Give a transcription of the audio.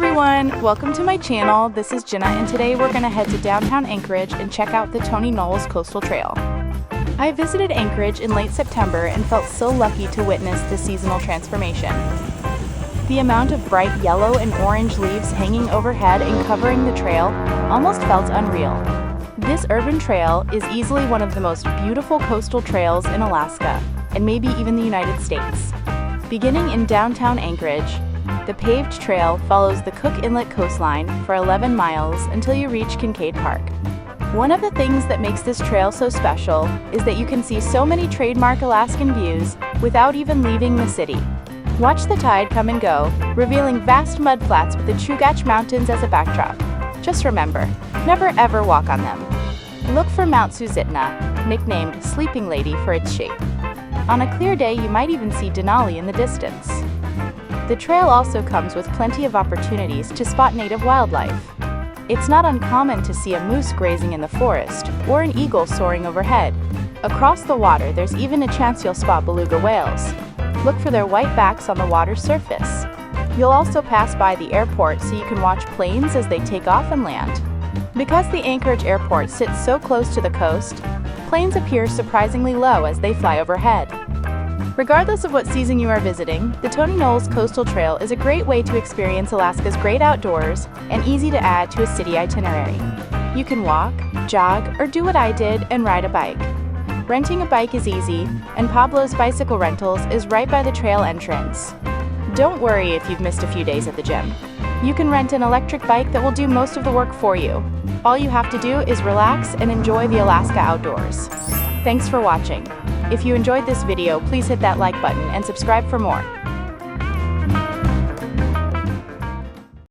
everyone, welcome to my channel. This is Jenna, and today we're going to head to downtown Anchorage and check out the Tony Knowles Coastal Trail. I visited Anchorage in late September and felt so lucky to witness the seasonal transformation. The amount of bright yellow and orange leaves hanging overhead and covering the trail almost felt unreal. This urban trail is easily one of the most beautiful coastal trails in Alaska, and maybe even the United States. Beginning in downtown Anchorage, the paved trail follows the Cook Inlet coastline for 11 miles until you reach Kincaid Park. One of the things that makes this trail so special is that you can see so many trademark Alaskan views without even leaving the city. Watch the tide come and go, revealing vast mudflats with the Chugach Mountains as a backdrop. Just remember, never ever walk on them. Look for Mount Susitna, nicknamed Sleeping Lady for its shape. On a clear day, you might even see Denali in the distance. The trail also comes with plenty of opportunities to spot native wildlife. It's not uncommon to see a moose grazing in the forest or an eagle soaring overhead. Across the water, there's even a chance you'll spot beluga whales. Look for their white backs on the water's surface. You'll also pass by the airport so you can watch planes as they take off and land. Because the Anchorage airport sits so close to the coast, planes appear surprisingly low as they fly overhead. Regardless of what season you are visiting, the Tony Knowles Coastal Trail is a great way to experience Alaska's great outdoors and easy to add to a city itinerary. You can walk, jog, or do what I did and ride a bike. Renting a bike is easy, and Pablo's Bicycle Rentals is right by the trail entrance. Don't worry if you've missed a few days at the gym. You can rent an electric bike that will do most of the work for you. All you have to do is relax and enjoy the Alaska outdoors. Thanks for watching. If you enjoyed this video, please hit that like button and subscribe for more.